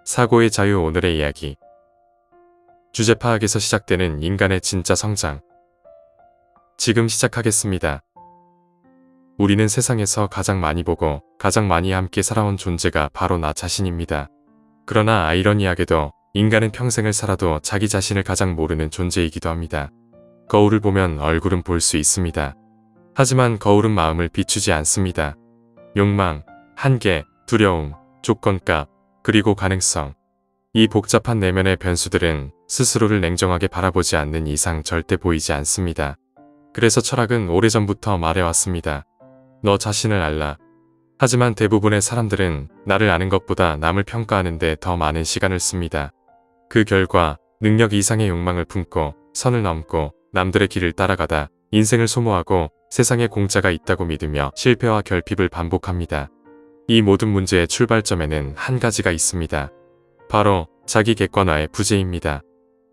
사고의 자유. 오늘의 이야기. 주제 파악에서 시작되는 인간의 진짜 성장. 지금 시작하겠습니다. 우리는 세상에서 가장 많이 보고 가장 많이 함께 살아온 존재가 바로 나 자신입니다. 그러나 아이러니하게도 인간은 평생을 살아도 자기 자신을 가장 모르는 존재이기도 합니다. 거울을 보면 얼굴은 볼 수 있습니다. 하지만 거울은 마음을 비추지 않습니다. 욕망, 한계, 두려움, 조건값, 그리고 가능성. 이 복잡한 내면의 변수들은 스스로를 냉정하게 바라보지 않는 이상 절대 보이지 않습니다. 그래서 철학은 오래전부터 말해왔습니다. 너 자신을 알라. 하지만 대부분의 사람들은 나를 아는 것보다 남을 평가하는 데 더 많은 시간을 씁니다. 그 결과 능력 이상의 욕망을 품고 선을 넘고 남들의 길을 따라가다 인생을 소모하고 세상에 공짜가 있다고 믿으며 실패와 결핍을 반복합니다. 이 모든 문제의 출발점에는 한 가지가 있습니다. 바로 자기 객관화의 부재입니다.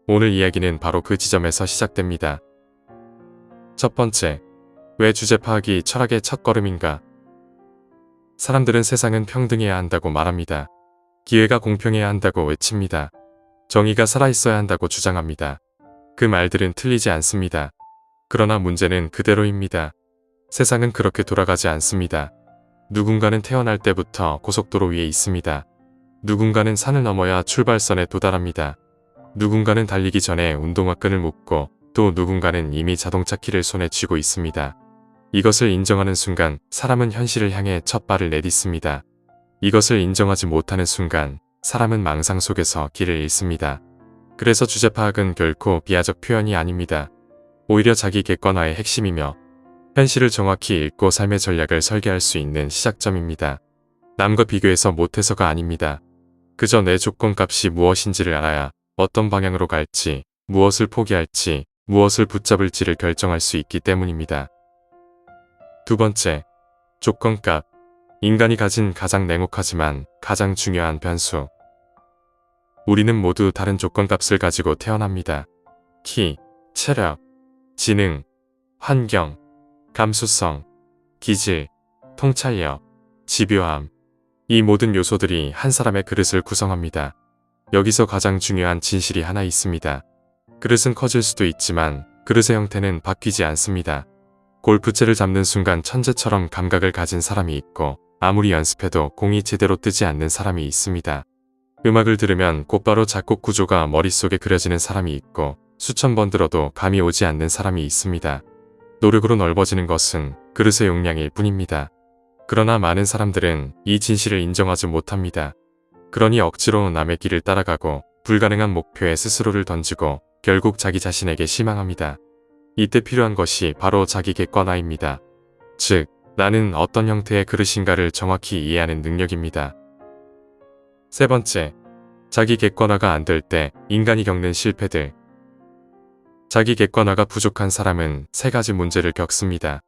오늘 이야기는 바로 그 지점에서 시작됩니다. 첫 번째, 왜 주제 파악이 철학의 첫걸음인가? 사람들은 세상은 평등해야 한다고 말합니다. 기회가 공평해야 한다고 외칩니다. 정의가 살아있어야 한다고 주장합니다. 그 말들은 틀리지 않습니다. 그러나 문제는 그대로입니다. 세상은 그렇게 돌아가지 않습니다. 누군가는 태어날 때부터 고속도로 위에 있습니다. 누군가는 산을 넘어야 출발선에 도달합니다. 누군가는 달리기 전에 운동화 끈을 묶고 또 누군가는 이미 자동차 키를 손에 쥐고 있습니다. 이것을 인정하는 순간 사람은 현실을 향해 첫 발을 내딛습니다. 이것을 인정하지 못하는 순간 사람은 망상 속에서 길을 잃습니다. 그래서 주제 파악은 결코 비하적 표현이 아닙니다. 오히려 자기 객관화의 핵심이며 현실을 정확히 읽고 삶의 전략을 설계할 수 있는 시작점입니다. 남과 비교해서 못해서가 아닙니다. 그저 내 조건값이 무엇인지를 알아야 어떤 방향으로 갈지, 무엇을 포기할지, 무엇을 붙잡을지를 결정할 수 있기 때문입니다. 두 번째, 조건값. 인간이 가진 가장 냉혹하지만 가장 중요한 변수. 우리는 모두 다른 조건값을 가지고 태어납니다. 키, 체력, 지능, 환경, 감수성, 기질, 통찰력, 집요함. 이 모든 요소들이 한 사람의 그릇을 구성합니다. 여기서 가장 중요한 진실이 하나 있습니다. 그릇은 커질 수도 있지만 그릇의 형태는 바뀌지 않습니다. 골프채를 잡는 순간 천재처럼 감각을 가진 사람이 있고 아무리 연습해도 공이 제대로 뜨지 않는 사람이 있습니다. 음악을 들으면 곧바로 작곡 구조가 머릿속에 그려지는 사람이 있고 수천 번 들어도 감이 오지 않는 사람이 있습니다. 노력으로 넓어지는 것은 그릇의 용량일 뿐입니다. 그러나 많은 사람들은 이 진실을 인정하지 못합니다. 그러니 억지로 남의 길을 따라가고 불가능한 목표에 스스로를 던지고 결국 자기 자신에게 실망합니다. 이때 필요한 것이 바로 자기 객관화입니다. 즉, 나는 어떤 형태의 그릇인가를 정확히 이해하는 능력입니다. 세 번째, 자기 객관화가 안 될 때 인간이 겪는 실패들. 자기 객관화가 부족한 사람은 세 가지 문제를 겪습니다.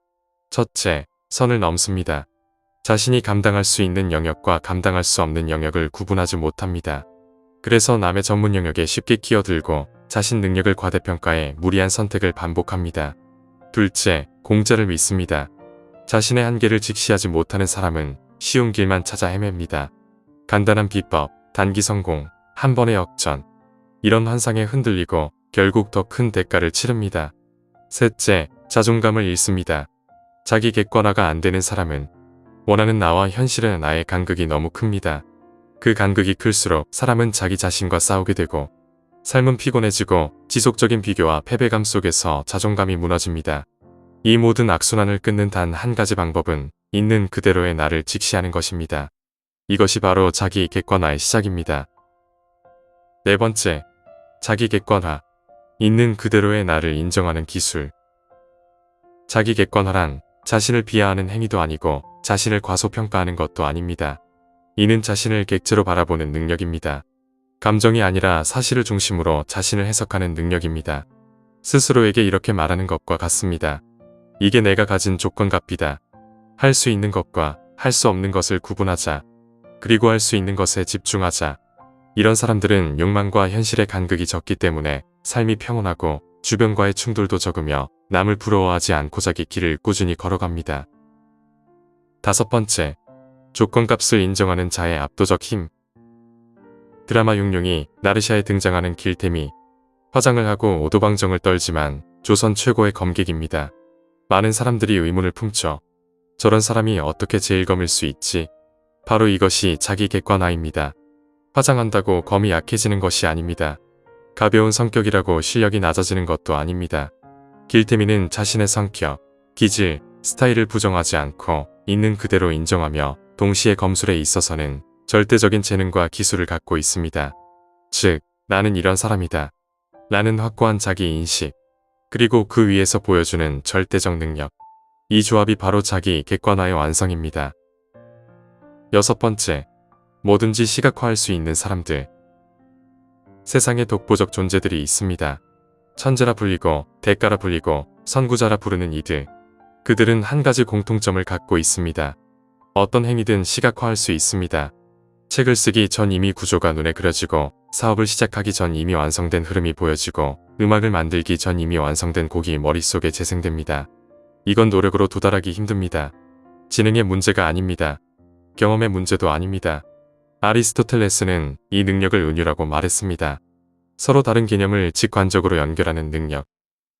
첫째, 선을 넘습니다. 자신이 감당할 수 있는 영역과 감당할 수 없는 영역을 구분하지 못합니다. 그래서 남의 전문 영역에 쉽게 끼어들고 자신 능력을 과대평가해 무리한 선택을 반복합니다. 둘째, 공짜를 믿습니다. 자신의 한계를 직시하지 못하는 사람은 쉬운 길만 찾아 헤맵니다. 간단한 비법, 단기 성공, 한 번의 역전. 이런 환상에 흔들리고 결국 더 큰 대가를 치릅니다. 셋째, 자존감을 잃습니다. 자기 객관화가 안 되는 사람은 원하는 나와 현실의 나의 간극이 너무 큽니다. 그 간극이 클수록 사람은 자기 자신과 싸우게 되고 삶은 피곤해지고 지속적인 비교와 패배감 속에서 자존감이 무너집니다. 이 모든 악순환을 끊는 단 한 가지 방법은 있는 그대로의 나를 직시하는 것입니다. 이것이 바로 자기 객관화의 시작입니다. 네 번째, 자기 객관화. 있는 그대로의 나를 인정하는 기술. 자기 객관화란 자신을 비하하는 행위도 아니고 자신을 과소평가하는 것도 아닙니다. 이는 자신을 객체로 바라보는 능력입니다. 감정이 아니라 사실을 중심으로 자신을 해석하는 능력입니다. 스스로에게 이렇게 말하는 것과 같습니다. 이게 내가 가진 조건값이다. 할 수 있는 것과 할 수 없는 것을 구분하자. 그리고 할 수 있는 것에 집중하자. 이런 사람들은 욕망과 현실의 간극이 적기 때문에 삶이 평온하고 주변과의 충돌도 적으며 남을 부러워하지 않고 자기 길을 꾸준히 걸어갑니다. 다섯 번째, 조건값을 인정하는 자의 압도적 힘. 드라마 육룡이 나르샤에 등장하는 길템이 화장을 하고 오도방정을 떨지만 조선 최고의 검객입니다. 많은 사람들이 의문을 품죠. 저런 사람이 어떻게 제일 검일 수 있지? 바로 이것이 자기 객관화입니다. 화장한다고 검이 약해지는 것이 아닙니다. 가벼운 성격이라고 실력이 낮아지는 것도 아닙니다. 길태미는 자신의 성격, 기질, 스타일을 부정하지 않고 있는 그대로 인정하며 동시에 검술에 있어서는 절대적인 재능과 기술을 갖고 있습니다. 즉, 나는 이런 사람이다. 라는 확고한 자기인식, 그리고 그 위에서 보여주는 절대적 능력. 이 조합이 바로 자기 객관화의 완성입니다. 6번째, 뭐든지 시각화할 수 있는 사람들. 세상에 독보적 존재들이 있습니다. 천재라 불리고 대가라 불리고 선구자라 부르는 이들. 그들은 한 가지 공통점을 갖고 있습니다. 어떤 행위든 시각화할 수 있습니다. 책을 쓰기 전 이미 구조가 눈에 그려지고, 사업을 시작하기 전 이미 완성된 흐름이 보여지고, 음악을 만들기 전 이미 완성된 곡이 머릿속에 재생됩니다. 이건 노력으로 도달하기 힘듭니다. 지능의 문제가 아닙니다. 경험의 문제도 아닙니다. 아리스토텔레스는 이 능력을 은유라고 말했습니다. 서로 다른 개념을 직관적으로 연결하는 능력,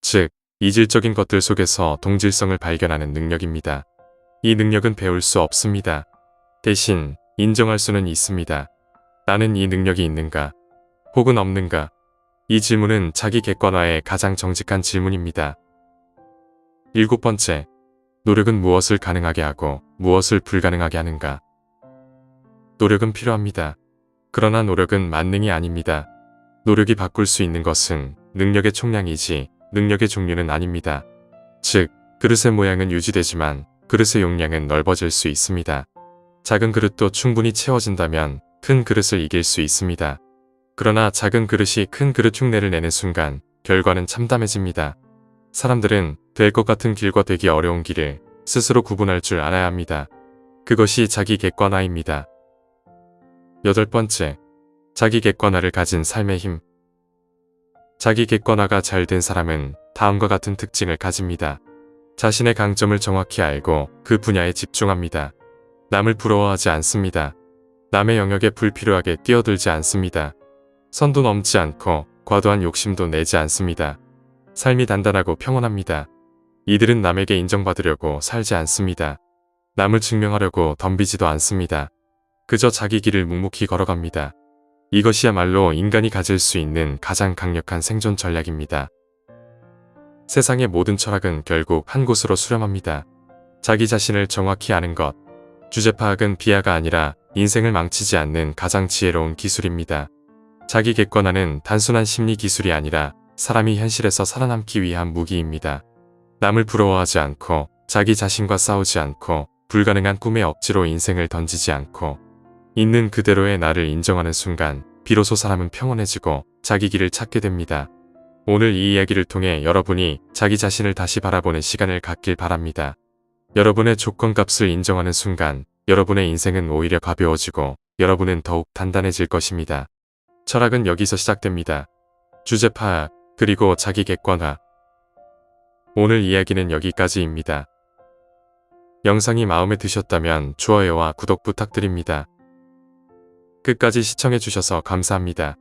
즉 이질적인 것들 속에서 동질성을 발견하는 능력입니다. 이 능력은 배울 수 없습니다. 대신 인정할 수는 있습니다. 나는 이 능력이 있는가? 혹은 없는가? 이 질문은 자기 객관화의 가장 정직한 질문입니다. 7번째, 노력은 무엇을 가능하게 하고 무엇을 불가능하게 하는가? 노력은 필요합니다. 그러나 노력은 만능이 아닙니다. 노력이 바꿀 수 있는 것은 능력의 총량이지 능력의 종류는 아닙니다. 즉, 그릇의 모양은 유지되지만 그릇의 용량은 넓어질 수 있습니다. 작은 그릇도 충분히 채워진다면 큰 그릇을 이길 수 있습니다. 그러나 작은 그릇이 큰 그릇 흉내를 내는 순간 결과는 참담해집니다. 사람들은 될 것 같은 길과 되기 어려운 길을 스스로 구분할 줄 알아야 합니다. 그것이 자기 객관화입니다. 8번째, 자기 객관화를 가진 삶의 힘. 자기 객관화가 잘 된 사람은 다음과 같은 특징을 가집니다. 자신의 강점을 정확히 알고 그 분야에 집중합니다. 남을 부러워하지 않습니다. 남의 영역에 불필요하게 뛰어들지 않습니다. 선도 넘지 않고 과도한 욕심도 내지 않습니다. 삶이 단단하고 평온합니다. 이들은 남에게 인정받으려고 살지 않습니다. 남을 증명하려고 덤비지도 않습니다. 그저 자기 길을 묵묵히 걸어갑니다. 이것이야말로 인간이 가질 수 있는 가장 강력한 생존 전략입니다. 세상의 모든 철학은 결국 한 곳으로 수렴합니다. 자기 자신을 정확히 아는 것. 주제 파악은 비하가 아니라 인생을 망치지 않는 가장 지혜로운 기술입니다. 자기 객관화는 단순한 심리 기술이 아니라 사람이 현실에서 살아남기 위한 무기입니다. 남을 부러워하지 않고 자기 자신과 싸우지 않고 불가능한 꿈에 억지로 인생을 던지지 않고 있는 그대로의 나를 인정하는 순간 비로소 사람은 평온해지고 자기 길을 찾게 됩니다. 오늘 이 이야기를 통해 여러분이 자기 자신을 다시 바라보는 시간을 갖길 바랍니다. 여러분의 조건값을 인정하는 순간 여러분의 인생은 오히려 가벼워지고 여러분은 더욱 단단해질 것입니다. 철학은 여기서 시작됩니다. 주제 파악, 그리고 자기 객관화. 오늘 이야기는 여기까지입니다. 영상이 마음에 드셨다면 좋아요와 구독 부탁드립니다. 끝까지 시청해주셔서 감사합니다.